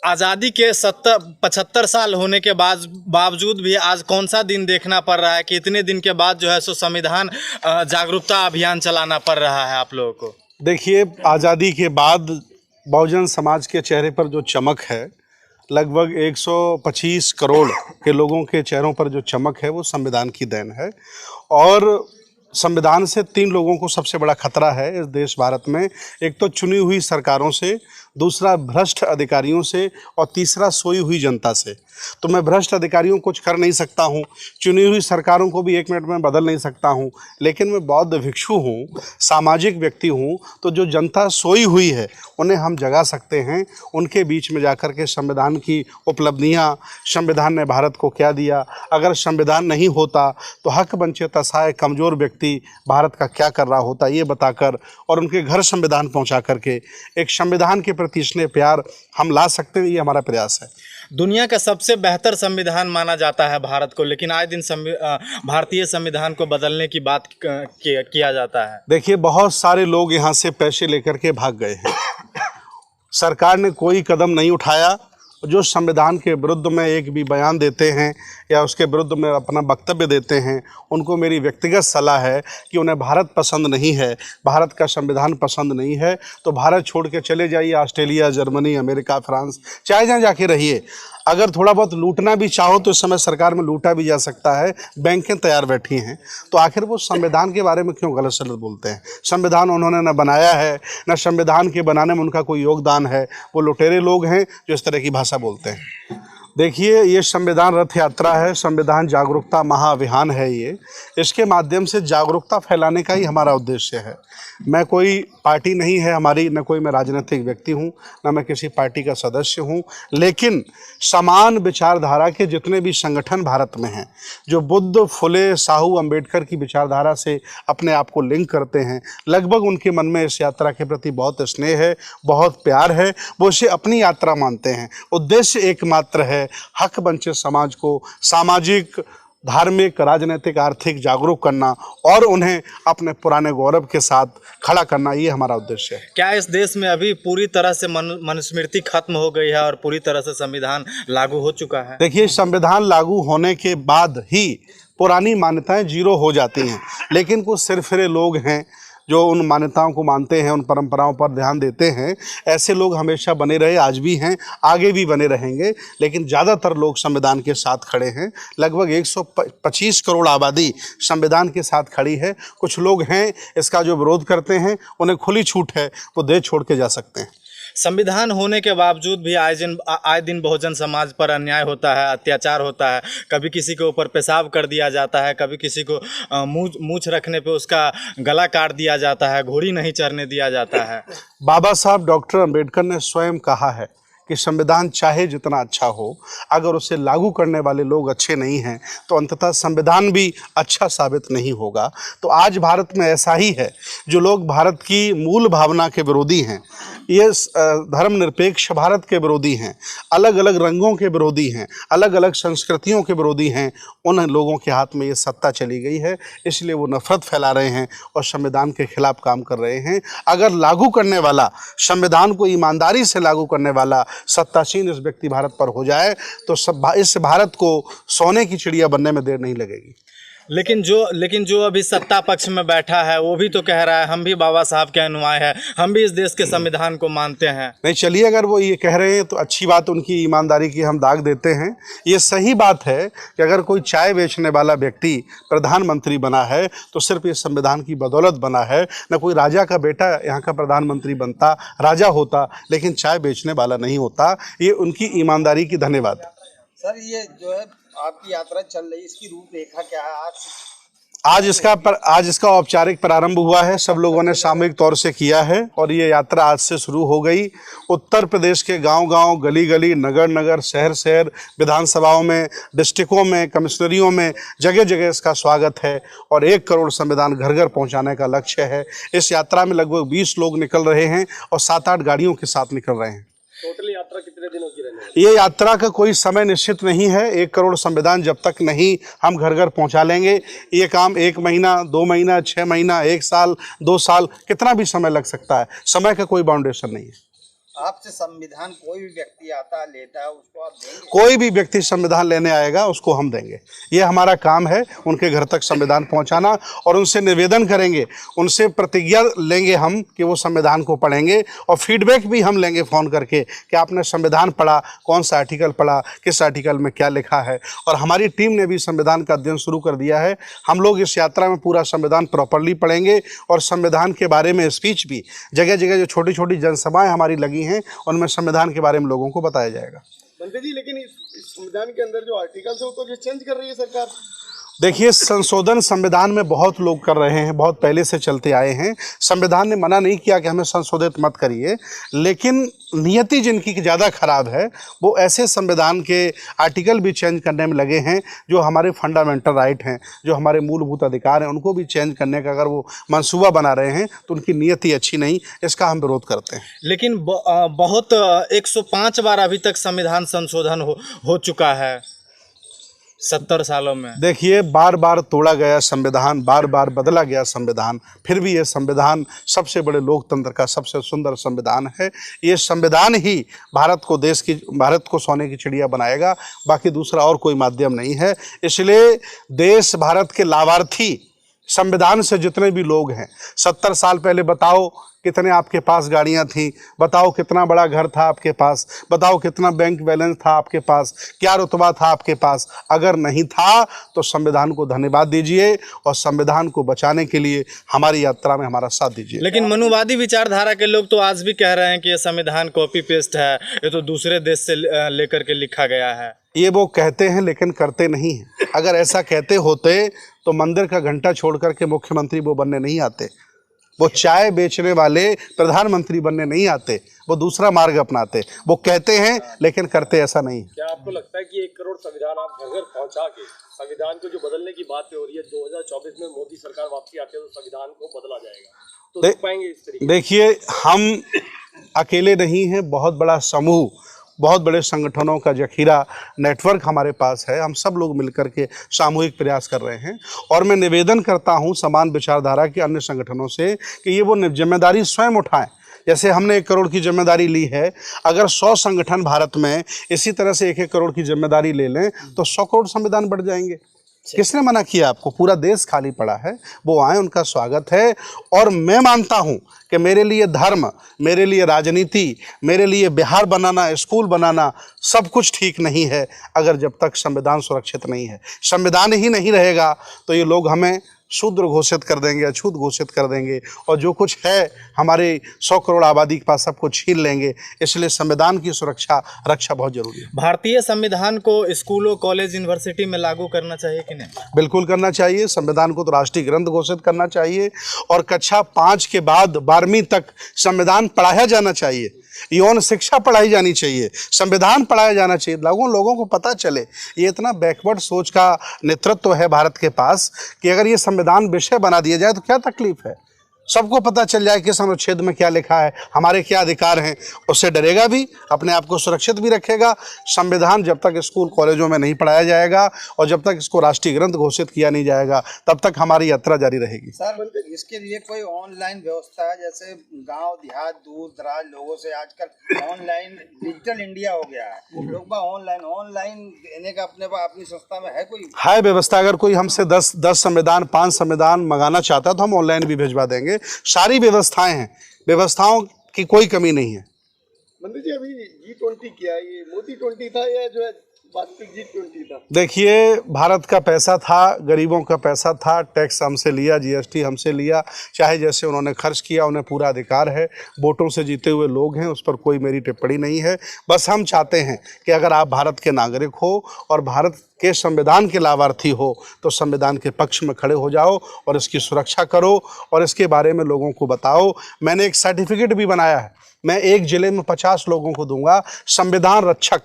आज़ादी के 75 साल होने के बावजूद भी आज कौन सा दिन देखना पड़ रहा है कि इतने दिन के बाद जो है सो संविधान जागरूकता अभियान चलाना पड़ रहा है आप लोगों को? देखिए, आज़ादी के बाद बहुजन समाज के चेहरे पर जो चमक है, लगभग 125 करोड़ के लोगों के चेहरों पर जो चमक है वो संविधान की देन है। और संविधान से 3 लोगों को सबसे बड़ा खतरा है इस देश भारत में। एक तो चुनी हुई सरकारों से, दूसरा भ्रष्ट अधिकारियों से और तीसरा सोई हुई जनता से। तो मैं भ्रष्ट अधिकारियों को कुछ कर नहीं सकता हूँ, चुनी हुई सरकारों को भी 1 मिनट में बदल नहीं सकता हूँ, लेकिन मैं बौद्ध भिक्षु हूँ, सामाजिक व्यक्ति हूँ। तो जो जनता सोई हुई है उन्हें हम जगा सकते हैं। उनके बीच में जाकर के संविधान की उपलब्धियाँ, संविधान ने भारत को क्या दिया, अगर संविधान नहीं होता तो हक वंचित असहाय कमज़ोर व्यक्ति भारत का क्या कर रहा होता, ये बताकर और उनके घर संविधान पहुँचा करके एक संविधान के प्रति स्नेह प्यार हम ला सकते हैं। ये हमारा प्रयास है। दुनिया का सबसे बेहतर संविधान माना जाता है भारत को, लेकिन आए दिन भारतीय संविधान को बदलने की बात किया जाता है। देखिए, बहुत सारे लोग यहाँ से पैसे लेकर के भाग गए हैं। सरकार ने कोई कदम नहीं उठाया। जो संविधान के विरुद्ध में एक भी बयान देते हैं या उसके विरुद्ध में अपना वक्तव्य देते हैं, उनको मेरी व्यक्तिगत सलाह है कि उन्हें भारत पसंद नहीं है, भारत का संविधान पसंद नहीं है तो भारत छोड़ के चले जाइए ऑस्ट्रेलिया, जर्मनी, अमेरिका, फ्रांस, चाहे जहाँ जाके रहिए। अगर थोड़ा बहुत लूटना भी चाहो तो इस समय सरकार में लूटा भी जा सकता है, बैंकें तैयार बैठी हैं। तो आखिर वो संविधान के बारे में क्यों गलत सलत बोलते हैं? संविधान उन्होंने न बनाया है, न संविधान के बनाने में उनका कोई योगदान है। वो लुटेरे लोग हैं जो इस तरह की भाषा बोलते हैं। देखिए, ये संविधान रथ यात्रा है, संविधान जागरूकता महाअभियान है। ये इसके माध्यम से जागरूकता फैलाने का ही हमारा उद्देश्य है। मैं कोई पार्टी नहीं है हमारी, न कोई मैं राजनीतिक व्यक्ति हूँ, न मैं किसी पार्टी का सदस्य हूँ, लेकिन समान विचारधारा के जितने भी संगठन भारत में हैं, जो बुद्ध, फुले, साहू, अंबेडकर की विचारधारा से अपने आप को लिंक करते हैं, लगभग उनके मन में इस यात्रा के प्रति बहुत स्नेह है, बहुत प्यार है। वो इसे अपनी यात्रा मानते हैं। उद्देश्य एकमात्र है, हक वंचित समाज को सामाजिक, धार्मिक, राजनीतिक, आर्थिक जागरूक करना और उन्हें अपने पुराने गौरव के साथ खड़ा करना। ये हमारा उद्देश्य है। क्या इस देश में अभी पूरी तरह से मनुस्मृति खत्म हो गई है और पूरी तरह से संविधान लागू हो चुका है? देखिए, संविधान लागू होने के बाद ही पुरानी मान्यताएं 0 हो जाती हैं, लेकिन कुछ सिरफिरे लोग हैं जो उन मान्यताओं को मानते हैं, उन परंपराओं पर ध्यान देते हैं। ऐसे लोग हमेशा बने रहे, आज भी हैं, आगे भी बने रहेंगे, लेकिन ज़्यादातर लोग संविधान के साथ खड़े हैं। लगभग 125 करोड़ आबादी संविधान के साथ खड़ी है। कुछ लोग हैं इसका जो विरोध करते हैं, उन्हें खुली छूट है, वो देश छोड़ के जा सकते हैं। संविधान होने के बावजूद भी आए दिन बहुजन समाज पर अन्याय होता है, अत्याचार होता है। कभी किसी के ऊपर पेशाब कर दिया जाता है, कभी किसी को मूंछ रखने पे उसका गला काट दिया जाता है, घोड़ी नहीं चढ़ने दिया जाता है। बाबा साहब डॉक्टर अंबेडकर ने स्वयं कहा है कि संविधान चाहे जितना अच्छा हो, अगर उसे लागू करने वाले लोग अच्छे नहीं हैं तो अंततः संविधान भी अच्छा साबित नहीं होगा। तो आज भारत में ऐसा ही है। जो लोग भारत की मूल भावना के विरोधी हैं, ये धर्मनिरपेक्ष भारत के विरोधी हैं, अलग अलग रंगों के विरोधी हैं, अलग अलग संस्कृतियों के विरोधी हैं, उन लोगों के हाथ में ये सत्ता चली गई है। इसलिए वो नफरत फैला रहे हैं और संविधान के खिलाफ काम कर रहे हैं। अगर लागू करने वाला, संविधान को ईमानदारी से लागू करने वाला सत्तासीन इस व्यक्ति भारत पर हो जाए तो इस भारत को सोने की चिड़िया बनने में देर नहीं लगेगी। लेकिन जो अभी सत्ता पक्ष में बैठा है वो भी तो कह रहा है हम भी बाबा साहब के अनुयायी हैं, हम भी इस देश के संविधान को मानते हैं। नहीं, चलिए, अगर वो ये कह रहे हैं तो अच्छी बात, उनकी ईमानदारी की हम दाग देते हैं। ये सही बात है कि अगर कोई चाय बेचने वाला व्यक्ति प्रधानमंत्री बना है तो सिर्फ ये संविधान की बदौलत बना है। न कोई राजा का बेटा यहाँ का प्रधानमंत्री बनता, राजा होता, लेकिन चाय बेचने वाला नहीं होता। ये उनकी ईमानदारी की धन्यवाद। सर, ये जो है आपकी यात्रा चल रही है, इसकी रूपरेखा क्या है? आज इसका औपचारिक प्रारंभ हुआ है। सब लोगों ने सामूहिक तौर से किया है और ये यात्रा आज से शुरू हो गई। उत्तर प्रदेश के गांव-गांव, गली-गली, नगर-नगर, शहर-शहर, विधानसभाओं में, डिस्ट्रिक्टों में, कमिश्नरियों में जगह जगह इसका स्वागत है और 1 करोड़ संविधान घर घर पहुंचाने का लक्ष्य है। इस यात्रा में लगभग 20 लोग निकल रहे हैं और 7-8 गाड़ियों के साथ निकल रहे हैं। टोटल यात्रा कितने दिनों की रहने वाली? ये यात्रा का कोई समय निश्चित नहीं है। 1 करोड़ संविधान जब तक नहीं हम घर घर पहुंचा लेंगे, ये काम 1 महीना, 2 महीना, 6 महीना, 1 साल, 2 साल, कितना भी समय लग सकता है। समय का कोई बाउंडेशन नहीं है। आपसे संविधान कोई भी व्यक्ति आता लेता है उसको आप देंगे? कोई भी व्यक्ति संविधान लेने आएगा उसको हम देंगे। ये हमारा काम है, उनके घर तक संविधान पहुंचाना, और उनसे निवेदन करेंगे, उनसे प्रतिज्ञा लेंगे हम कि वो संविधान को पढ़ेंगे, और फीडबैक भी हम लेंगे फ़ोन करके कि आपने संविधान पढ़ा, कौन सा आर्टिकल पढ़ा, किस आर्टिकल में क्या लिखा है। और हमारी टीम ने भी संविधान का अध्ययन शुरू कर दिया है। हम लोग इस यात्रा में पूरा संविधान प्रॉपरली पढ़ेंगे, और संविधान के बारे में स्पीच भी जगह जगह जो छोटी छोटी जनसभाएँ हमारी लगी हैं उनमें संविधान के बारे में लोगों को बताया जाएगा। मंत्री जी, लेकिन इस संविधान के अंदर जो आर्टिकल्स है वो तो चेंज कर रही है सरकार। देखिए, संशोधन संविधान में बहुत लोग कर रहे हैं, बहुत पहले से चलते आए हैं। संविधान ने मना नहीं किया कि हमें संशोधित मत करिए, लेकिन नियति जिनकी ज़्यादा खराब है वो ऐसे संविधान के आर्टिकल भी चेंज करने में लगे हैं जो हमारे फंडामेंटल राइट हैं, जो हमारे मूलभूत अधिकार हैं, उनको भी चेंज करने का अगर वो मंसूबा बना रहे हैं तो उनकी नियति अच्छी नहीं, इसका हम विरोध करते हैं। लेकिन बहुत 105 बार अभी तक संविधान संशोधन हो चुका है 70 सालों में। देखिए, बार बार तोड़ा गया संविधान, बार बार बदला गया संविधान, फिर भी ये संविधान सबसे बड़े लोकतंत्र का सबसे सुंदर संविधान है। ये संविधान ही भारत को सोने की चिड़िया बनाएगा, बाकी दूसरा और कोई माध्यम नहीं है। इसलिए देश भारत के लाभार्थी संविधान से जितने भी लोग हैं, 70 साल पहले बताओ कितने आपके पास गाड़ियां थीं, बताओ कितना बड़ा घर था आपके पास, बताओ कितना बैंक बैलेंस था आपके पास, क्या रुतबा था आपके पास। अगर नहीं था तो संविधान को धन्यवाद दीजिए और संविधान को बचाने के लिए हमारी यात्रा में हमारा साथ दीजिए। लेकिन मनुवादी विचारधारा के लोग तो आज भी कह रहे हैं कि ये संविधान कॉपी पेस्ट है, ये तो दूसरे देश से लेकर के लिखा गया है। ये वो कहते हैं लेकिन करते नहीं हैं। अगर ऐसा कहते होते तो मंदिर का घंटा छोड़ करके मुख्यमंत्री वो बनने नहीं आते, वो चाय बेचने वाले प्रधानमंत्री बनने नहीं आते, वो दूसरा मार्ग अपनाते। वो कहते हैं लेकिन करते ऐसा नहीं। क्या आपको लगता है कि 1 करोड़ संविधान आप घर घर पहुंचा के संविधान को जो बदलने की बात हो रही है, 2024 में मोदी सरकार वापसी आती है तो संविधान को बदला जाएगा, तो देख पाएंगे इस तरीके? देखिए, हम अकेले नहीं हैं, बहुत बड़ा समूह, बहुत बड़े संगठनों का जखीरा नेटवर्क हमारे पास है। हम सब लोग मिलकर के सामूहिक प्रयास कर रहे हैं, और मैं निवेदन करता हूं समान विचारधारा के अन्य संगठनों से कि ये वो जिम्मेदारी स्वयं उठाएं। जैसे हमने 1 करोड़ की जिम्मेदारी ली है, अगर 100 संगठन भारत में इसी तरह से 1-1 करोड़ की जिम्मेदारी ले लें तो 100 करोड़ संविधान बढ़ जाएंगे। किसने मना किया आपको? पूरा देश खाली पड़ा है, वो आए, उनका स्वागत है। और मैं मानता हूं कि मेरे लिए धर्म, मेरे लिए राजनीति, मेरे लिए बिहार बनाना, स्कूल बनाना सब कुछ ठीक नहीं है अगर जब तक संविधान सुरक्षित नहीं है। संविधान ही नहीं रहेगा तो ये लोग हमें शूद्र घोषित कर देंगे, अछूत घोषित कर देंगे, और जो कुछ है हमारे 100 करोड़ आबादी के पास सबको छीन लेंगे। इसलिए संविधान की रक्षा बहुत जरूरी है। भारतीय संविधान को स्कूलों, कॉलेज, यूनिवर्सिटी में लागू करना चाहिए कि नहीं? बिल्कुल करना चाहिए। संविधान को तो राष्ट्रीय ग्रंथ घोषित करना चाहिए, और कक्षा 5 के बाद 12वीं तक संविधान पढ़ाया जाना चाहिए। यौन शिक्षा पढ़ाई जानी चाहिए, संविधान पढ़ाया जाना चाहिए, लोगों को पता चले। ये इतना बैकवर्ड सोच का नेतृत्व है भारत के पास कि अगर ये संविधान विषय बना दिया जाए तो क्या तकलीफ है। सबको पता चल जाए कि अनुच्छेद में क्या लिखा है, हमारे क्या अधिकार हैं, उससे डरेगा भी, अपने आप को सुरक्षित भी रखेगा। संविधान जब तक स्कूल कॉलेजों में नहीं पढ़ाया जाएगा और जब तक इसको राष्ट्रीय ग्रंथ घोषित किया नहीं जाएगा तब तक हमारी यात्रा जारी रहेगी। सर, इसके लिए कोई ऑनलाइन व्यवस्था है? जैसे गांव देहात, दूर दराज लोगों से आजकल ऑनलाइन डिजिटल इंडिया हो गया है, लोग ऑनलाइन देने का अपनी संस्था में है कोई? है व्यवस्था। अगर कोई हमसे 10 संविधान, 5 संविधान मंगाना चाहता है तो हम ऑनलाइन भी भिजवा देंगे। सारी व्यवस्थाएं हैं, व्यवस्थाओं की कोई कमी नहीं है। मंत्री जी, अभी G20 किया, ये मोदी 20 था या जो है वास्तविक G20 था? देखिए, भारत का पैसा था, गरीबों का पैसा था, टैक्स हमसे लिया, GST हमसे लिया, चाहे जैसे उन्होंने खर्च किया, उन्हें पूरा अधिकार है। वोटों से जीते हुए लोग हैं, उस पर कोई मेरी टिप्पणी नहीं है। बस हम चाहते हैं कि अगर आप भारत के नागरिक हो और भारत के संविधान के लाभार्थी हो तो संविधान के पक्ष में खड़े हो जाओ और इसकी सुरक्षा करो और इसके बारे में लोगों को बताओ। मैंने एक सर्टिफिकेट भी बनाया है, मैं एक ज़िले में 50 लोगों को दूंगा, संविधान रक्षक।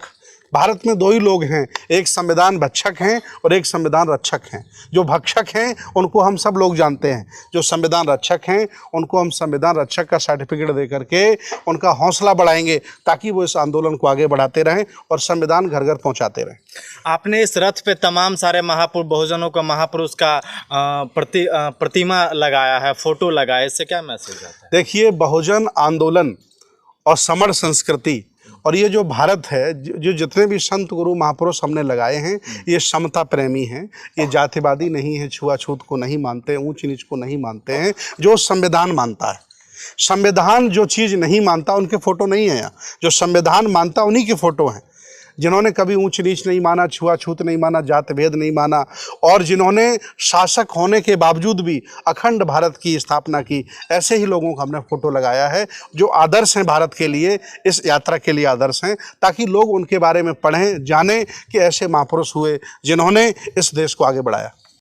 भारत में 2 ही लोग हैं, एक संविधान भक्षक हैं और एक संविधान रक्षक हैं। जो भक्षक हैं उनको हम सब लोग जानते हैं, जो संविधान रक्षक हैं उनको हम संविधान रक्षक का सर्टिफिकेट दे करके उनका हौसला बढ़ाएंगे ताकि वो इस आंदोलन को आगे बढ़ाते रहें और संविधान घर घर पहुंचाते रहें। आपने इस रथ पे तमाम सारे बहुजनों का, महापुरुष का प्रतिमा लगाया है, फोटो लगाया, इससे क्या मैसेज आता है? देखिए, बहुजन आंदोलन और समर संस्कृति, और ये जो भारत है, जो जितने भी संत गुरु महापुरुष हमने लगाए हैं, ये समता प्रेमी हैं, ये जातिवादी नहीं है, छुआछूत को नहीं मानते, ऊंच नीच को नहीं मानते हैं, जो संविधान मानता है। संविधान जो चीज़ नहीं मानता उनके फ़ोटो नहीं है यहाँ, जो संविधान मानता उन्हीं के फ़ोटो हैं, जिन्होंने कभी ऊंच नीच नहीं माना, छुआछूत नहीं माना, जात भेद नहीं माना, और जिन्होंने शासक होने के बावजूद भी अखंड भारत की स्थापना की। ऐसे ही लोगों का हमने फ़ोटो लगाया है जो आदर्श हैं भारत के लिए, इस यात्रा के लिए आदर्श हैं, ताकि लोग उनके बारे में पढ़ें, जानें कि ऐसे महापुरुष हुए जिन्होंने इस देश को आगे बढ़ाया।